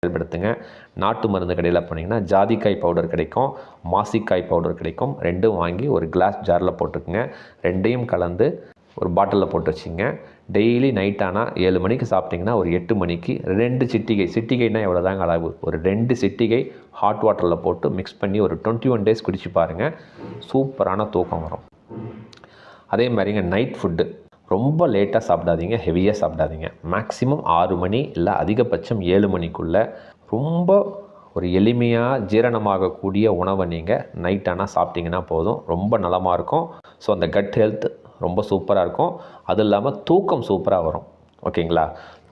செயல்படுத்துங்க. நாட்டு மருந்து கடையில் போனீங்கன்னா ஜாதிக்காய் பவுடர் கிடைக்கும், மாசிக்காய் பவுடர் கிடைக்கும். ரெண்டும் வாங்கி ஒரு கிளாஸ் ஜாரில் போட்டுக்குங்க. ரெண்டையும் கலந்து ஒரு பாட்டிலில் போட்டு வச்சிங்க. டெய்லி நைட் ஆனால் 7 மணிக்கு சாப்பிட்டிங்கன்னா ஒரு 8 மணிக்கு 2 சிட்டிகை, சிட்டிகைனா எவ்வளோ தாங்க அளவு, ஒரு 2 சிட்டிகை ஹாட் வாட்டரில் போட்டு மிக்ஸ் பண்ணி ஒரு 21 டேஸ் குடிச்சு பாருங்கள். சூப்பரான தூக்கம் வரும். அதே மாதிரிங்க நைட் ஃபுட்டு ரொம்ப லேட்டாக சாப்பிடாதீங்க, ஹெவியாக சாப்பிடாதீங்க. மேக்ஸிமம் 6 மணி இல்லை அதிகபட்சம் 7 மணிக்குள்ளே ரொம்ப ஒரு எளிமையாக ஜீரணமாகக்கூடிய உணவை நீங்கள் நைட் ஆனால் சாப்பிட்டிங்கன்னா போதும், ரொம்ப நலமாக இருக்கும். ஸோ அந்த கட் ஹெல்த் ரொம்ப சூப்பராக இருக்கும். அது இல்லாமல் தூக்கம் சூப்பராக வரும். ஓகேங்களா?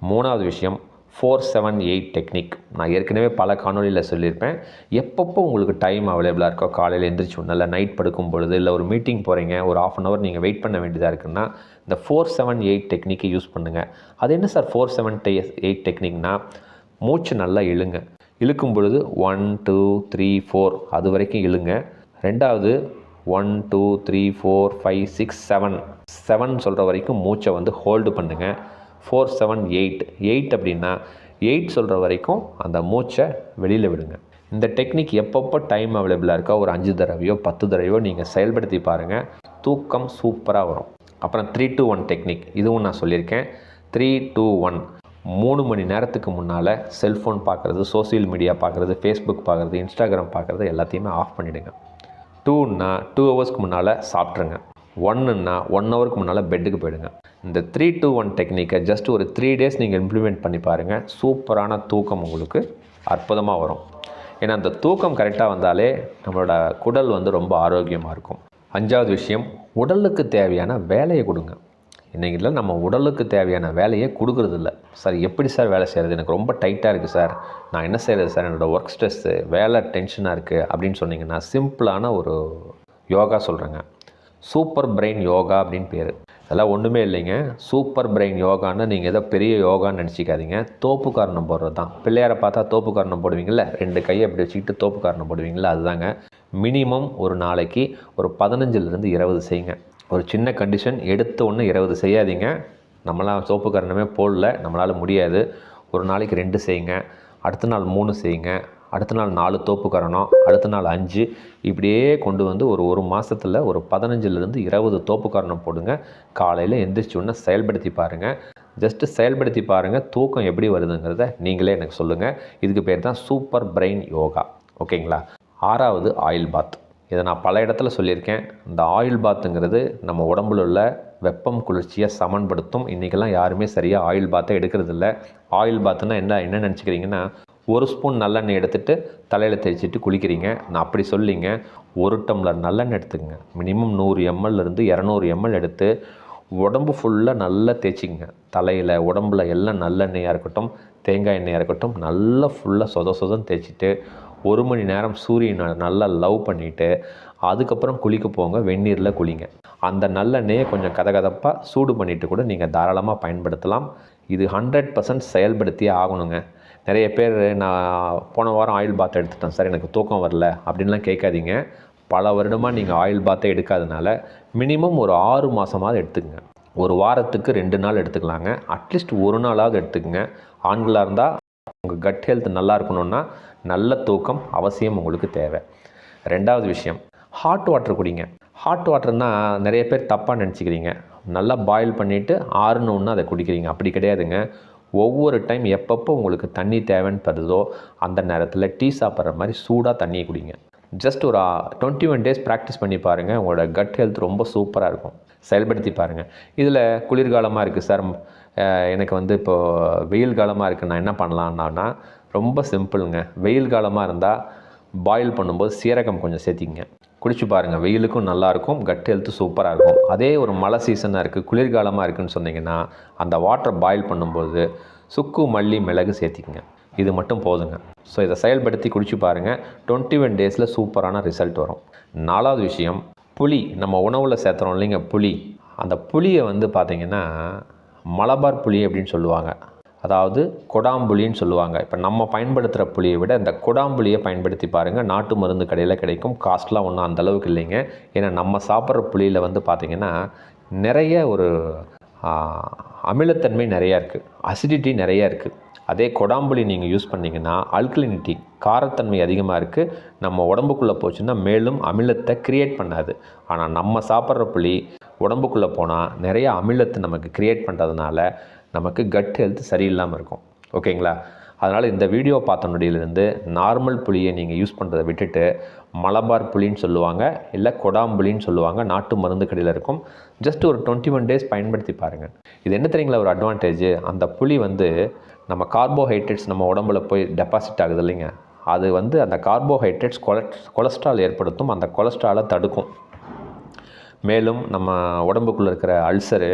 3வது விஷயம் 4-7-8 டெக்னிக். நான் ஏற்கனவே பல காணொலியில் சொல்லியிருப்பேன். எப்பப்போ உங்களுக்கு டைம் அவைலபிளாக இருக்கோ, காலையில் எழுந்திரிச்சு இல்லை நைட் படுக்கும் பொழுது, இல்லை ஒரு மீட்டிங் போகிறீங்க, ஒரு 1/2 hour நீங்கள் வெயிட் பண்ண வேண்டியதாக இருக்குன்னா இந்த 4-7-8 டெக்னிக்கை யூஸ் பண்ணுங்கள். அது என்ன சார் 4-7-8 டெக்னிக்னால், மூச்சு நல்லா இழுங்க. இழுக்கும் பொழுது 1 2 3 4 அது வரைக்கும் இழுங்க. ரெண்டாவது 1 2 3 4 5 6 7 சொல்கிற வரைக்கும் மூச்சை வந்து ஹோல்டு பண்ணுங்கள். 4-7-8 அப்படின்னா 8 சொல்கிற வரைக்கும் அந்த மூச்சை வெளியில் விடுங்க. இந்த டெக்னிக் எப்பப்போ டைம் அவைலபிளாக இருக்கோ ஒரு 5 தடவையோ 10 தடவையோ நீங்கள் செயல்படுத்தி பாருங்கள், தூக்கம் சூப்பராக வரும். அப்புறம் 3-2-1 டெக்னிக், இதுவும் நான் சொல்லியிருக்கேன். 3-2-1 3 மணி நேரத்துக்கு முன்னால் செல்ஃபோன் பார்க்குறது, சோசியல் மீடியா பார்க்குறது, ஃபேஸ்புக் பார்க்குறது, இன்ஸ்டாகிராம் பார்க்குறது எல்லாத்தையுமே ஆஃப் பண்ணிவிடுங்க. 2ன்னா 2 ஹவர்ஸ்க்கு முன்னால் சாப்பிட்ருங்க. 1ன்னா 1 ஹவருக்கு முன்னால் பெட்டுக்கு போயிடுங்க. இந்த 3-2-1 டெக்னிக்கை ஜஸ்ட் ஒரு 3 days நீங்கள் இம்ப்ளிமெண்ட் பண்ணி பாருங்கள். சூப்பரான தூக்கம் உங்களுக்கு அற்புதமாக வரும். ஏன்னா அந்த தூக்கம் கரெக்டாக வந்தாலே நம்மளோட குடல் வந்து ரொம்ப ஆரோக்கியமாக இருக்கும். 5வது விஷயம், உடலுக்கு தேவையான வேலையை கொடுங்க. இன்றைக்கி நம்ம உடலுக்கு தேவையான வேலையை கொடுக்குறதில்ல. சார் எப்படி சார் வேலை செய்கிறது, எனக்கு ரொம்ப டைட்டாக இருக்குது சார், நான் என்ன செய்கிறது சார், என்னோடய ஒர்க் ஸ்ட்ரெஸ்ஸு, வேலை டென்ஷனாக இருக்குது அப்படின்னு சொன்னிங்கன்னா சிம்பிளான ஒரு யோகா சொல்கிறேங்க. சூப்பர் பிரெயின் யோகா அப்படின்னு பேர். அதெல்லாம் ஒன்றுமே இல்லைங்க. சூப்பர் பிரெயின் யோகான்னு நீங்கள் ஏதோ பெரிய யோகான்னு நினச்சிக்காதீங்க. தோப்பு காரணம் போடுறது தான். பிள்ளையாரை பார்த்தா தோப்பு காரணம் போடுவீங்கள, 2 கையை அப்படி வச்சுக்கிட்டு தோப்பு காரணம் போடுவீங்களா, அதுதாங்க. மினிமம் ஒரு நாளைக்கு ஒரு 15லேருந்து 20 செய்யுங்க. ஒரு சின்ன கண்டிஷன், எடுத்த ஒன்று 20 செய்யாதீங்க. நம்மளாம் சோப்பு காரணமே போடல, நம்மளால் முடியாது. ஒரு நாளைக்கு 2 செய்யுங்க, அடுத்த நாள் 3 செய்யுங்க, அடுத்த நாள் 4 தோப்பு காரணம், அடுத்த நாள் 5, இப்படியே கொண்டு வந்து ஒரு மாதத்தில் ஒரு 15லேருந்து 20 தோப்பு காரணம் போடுங்க. காலையில் எந்திரிச்சு ஒன்று செயல்படுத்தி பாருங்கள். ஜஸ்ட்டு செயல்படுத்தி பாருங்கள், தூக்கம் எப்படி வருதுங்கிறத நீங்களே எனக்கு சொல்லுங்கள். இதுக்கு பேர் தான் சூப்பர் பிரெயின் யோகா. ஓகேங்களா? 6வது ஆயில் பாத். இதை நான் பல இடத்துல சொல்லியிருக்கேன். இந்த ஆயில் பாத்துங்கிறது நம்ம உடம்புல உள்ள வெப்பம் குளிர்ச்சியை சமன்படுத்தும். இன்றைக்கெல்லாம் யாருமே சரியாக ஆயில் பாத்தை எடுக்கிறதில்ல. ஆயில் பாத்துன்னா என்ன நினச்சிக்கிறீங்கன்னா, 1 ஸ்பூன் நல்லெண்ணெய் எடுத்துகிட்டு தலையில் தேய்ச்சிட்டு குளிக்கிறீங்க. நான் அப்படி சொல்லிங்க. 1 டம்ளர் நல்லெண்ணெய் எடுத்துக்கங்க. மினிமம் 100 ml 200 ml எடுத்து உடம்பு ஃபுல்லாக நல்லா தேய்ச்சிங்க. தலையில் உடம்புல எல்லாம் நல்லெண்ணெயாக இருக்கட்டும், தேங்காய் எண்ணெயாக இருக்கட்டும், நல்லா ஃபுல்லாக சொதன்னு தேய்ச்சிட்டு 1 மணி நேரம் சூரியனை நல்லா லவ் பண்ணிவிட்டு அதுக்கப்புறம் குளிக்க போங்க. வெந்நீரில் குளிங்க. அந்த நல்லெண்ணெயை கொஞ்சம் கதகதப்பாக சூடு பண்ணிவிட்டு கூட நீங்கள் தாராளமாக பயன்படுத்தலாம். இது 100% செயல்படுத்தியே ஆகணுங்க. நிறைய பேர் நான் போன வாரம் ஆயில் பாத் எடுத்துட்டேன் சார், எனக்கு தூக்கம் வரல அப்படின்லாம் கேட்காதீங்க. பல வருடமாக நீங்கள் ஆயில் பாத்தை எடுக்காதனால மினிமம் ஒரு 6 மாதமாவது எடுத்துக்கங்க. ஒரு வாரத்துக்கு 2 நாள் எடுத்துக்கலாங்க. அட்லீஸ்ட் 1 நாளாவது எடுத்துக்கங்க. ஆண்களாக இருந்தால் உங்கள் கட் ஹெல்த் நல்லா இருக்கணும்னா நல்ல தூக்கம் அவசியம் உங்களுக்கு தேவை. 2வது விஷயம், ஹாட் வாட்டர் குடிங்க. ஹாட் வாட்டர்னால் நிறைய பேர் தப்பாக நினச்சிக்கிறீங்க. நல்லா பாயில் பண்ணிவிட்டு ஆறுனோன்னு அதை குடிக்கிறீங்க. அப்படி கிடையாதுங்க. ஒவ்வொரு டைம் எப்பப்போ உங்களுக்கு தண்ணி தேவைன்னு படுதோ அந்த நேரத்தில் டீ சாப்பிட்ற மாதிரி சூடாக தண்ணியை குடிங்க. ஜஸ்ட் ஒரு 21 days ப்ராக்டிஸ் பண்ணி பாருங்கள். உங்களோட கட் ஹெல்த் ரொம்ப சூப்பராக இருக்கும். செயல்படுத்தி பாருங்கள். இதில் குளிர்காலமாக இருக்குது சார், எனக்கு வந்து இப்போது வெயில் காலமாக இருக்குது, நான் என்ன பண்ணலான்னா ரொம்ப சிம்பிளுங்க. வெயில் காலமாக இருந்தால் பாயில் பண்ணும்போது சீரகம் கொஞ்சம் சேர்த்திங்க, குடிச்சு பாருங்கள். வெயிலுக்கும் நல்லாயிருக்கும், கட் ஹெல்த்து சூப்பராக இருக்கும். அதே ஒரு மழை சீசனாக இருக்குது, குளிர்காலமாக இருக்குதுன்னு சொன்னிங்கன்னா அந்த வாட்டரை பாயில் பண்ணும்போது சுக்கு மல்லி மிளகு சேர்த்திக்கங்க. இது மட்டும் போதுங்க. ஸோ இதை செயல்படுத்தி குடிச்சு பாருங்கள். 21 days சூப்பரான ரிசல்ட் வரும். 4வது விஷயம், புளி. நம்ம உணவில் சேர்த்துறோம் இல்லைங்க புளி. அந்த புளியை வந்து பார்த்திங்கன்னா மலபார் புளி அப்படின்னு சொல்லுவாங்க, அதாவது கொடாம்புளின்னு சொல்லுவாங்க. இப்போ நம்ம பயன்படுத்துகிற புளியை விட இந்த கொடாம்புளியை பயன்படுத்தி பாருங்கள். நாட்டு மருந்து கடையில் கிடைக்கும். காஸ்ட்லாம் ஒன்றும் அந்தளவுக்கு இல்லைங்க. ஏன்னா நம்ம சாப்பிட்ற புளியில் வந்து பார்த்திங்கன்னா நிறைய ஒரு அமிலத்தன்மை நிறையா இருக்குது, அசிடிட்டி நிறையா இருக்குது. அதே கொடாம்புளி நீங்கள் யூஸ் பண்ணிங்கன்னா அல்கலினிட்டி, காரத்தன்மை அதிகமாக இருக்குது, நம்ம உடம்புக்குள்ளே போச்சுன்னா மேலும் அமிலத்தை க்ரியேட் பண்ணாது. ஆனால் நம்ம சாப்பிட்ற புளி உடம்புக்குள்ளே போனால் நிறைய அமிலத்தை நமக்கு க்ரியேட் பண்ணுறதுனால நமக்கு கட் ஹெல்த் சரியில்லாமல் இருக்கும். ஓகேங்களா? அதனால் இந்த வீடியோ பார்த்த நொடியிலிருந்து நார்மல் புளியை நீங்கள் யூஸ் பண்ணுறதை விட்டுட்டு மலபார் புளின்னு சொல்லுவாங்க, இல்லை கொடாம்புளின்னு சொல்லுவாங்க, நாட்டு மருந்து கடையில் இருக்கும். ஜஸ்ட் ஒரு 21 டேஸ் பயன்படுத்தி பாருங்கள். இது என்ன தெரியுங்களா ஒரு அட்வான்டேஜ், அந்த புளி நம்ம கார்போஹைட்ரேட்ஸ் நம்ம உடம்புல போய் டெபாசிட் ஆகுது இல்லைங்க, அது அந்த கார்போஹைட்ரேட்ஸ் கொலஸ்ட்ரால் ஏற்படுத்தும், அந்த கொலஸ்ட்ராலை தடுக்கும். மேலும் நம்ம உடம்புக்குள்ளே இருக்கிற அல்சரு,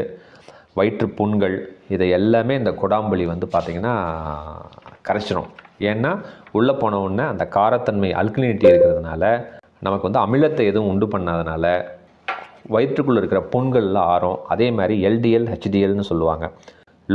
வயிற்று புண்கள், இதை எல்லாமே இந்த கொடாம்புளி பார்த்திங்கன்னா கரைச்சிடும். ஏன்னா உள்ளே போன உடனே அந்த காரத்தன்மை அல்கலினிட்டி இருக்கிறதுனால நமக்கு அமிலத்தை எதுவும் உண்டு பண்ணாதனால வயிற்றுக்குள்ளே இருக்கிற புண்கள்லாம் ஆறும். அதே மாதிரி LDL HDLன்னு சொல்லுவாங்க,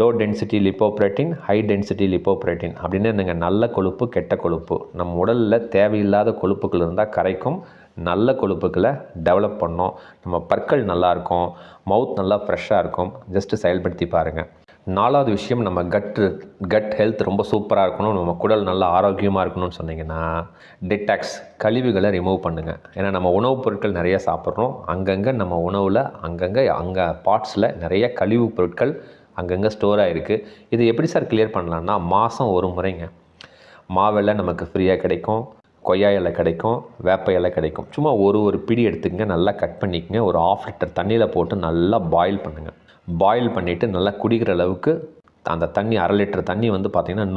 low density lipoprotein, high density lipoprotein அப்படின்னு என்னங்க, நல்ல கொழுப்பு கெட்ட கொழுப்பு. நம்ம உடலில் தேவையில்லாத கொழுப்புகள் இருந்தால் கரைக்கும், நல்ல கொழுப்புக்களை டெவலப் பண்ணோம். நம்ம பற்கள் நல்லாயிருக்கும், மவுத் நல்லா ஃப்ரெஷ்ஷாக இருக்கும். ஜஸ்ட்டு செயல்படுத்தி பாருங்கள். 4வது விஷயம், நம்ம கட் ஹெல்த் ரொம்ப சூப்பராக இருக்கணும், நம்ம குடல் நல்லா ஆரோக்கியமாக இருக்கணும்னு சொன்னிங்கன்னா டிடாக்ஸ், கழிவுகளை ரிமூவ் பண்ணுங்கள். ஏன்னா நம்ம உணவுப் பொருட்கள் நிறைய சாப்பிட்றோம், அங்கங்கே நம்ம உணவில் அங்கே பார்ட்ஸில் நிறைய கழிவுப் பொருட்கள் அங்கங்கே ஸ்டோர் ஆகிருக்கு. இது எப்படி சார் கிளியர் பண்ணலான்னா, மாதம் ஒரு முறைங்க மாவெல்லாம் நமக்கு ஃப்ரீயாக கிடைக்கும், கொய்யா இலை கிடைக்கும், வேப்ப இலை கிடைக்கும். சும்மா ஒரு பிடி எடுத்துக்கங்க, நல்லா கட் பண்ணிக்கங்க, ஒரு 1/2 லிட்டர் தண்ணியில் போட்டு நல்லா பாயில் பண்ணுங்கள். பாயில் பண்ணிவிட்டு நல்லா குடிக்கிற அளவுக்கு அந்த தண்ணி 1/2 லிட்டர் தண்ணி பார்த்திங்கன்னா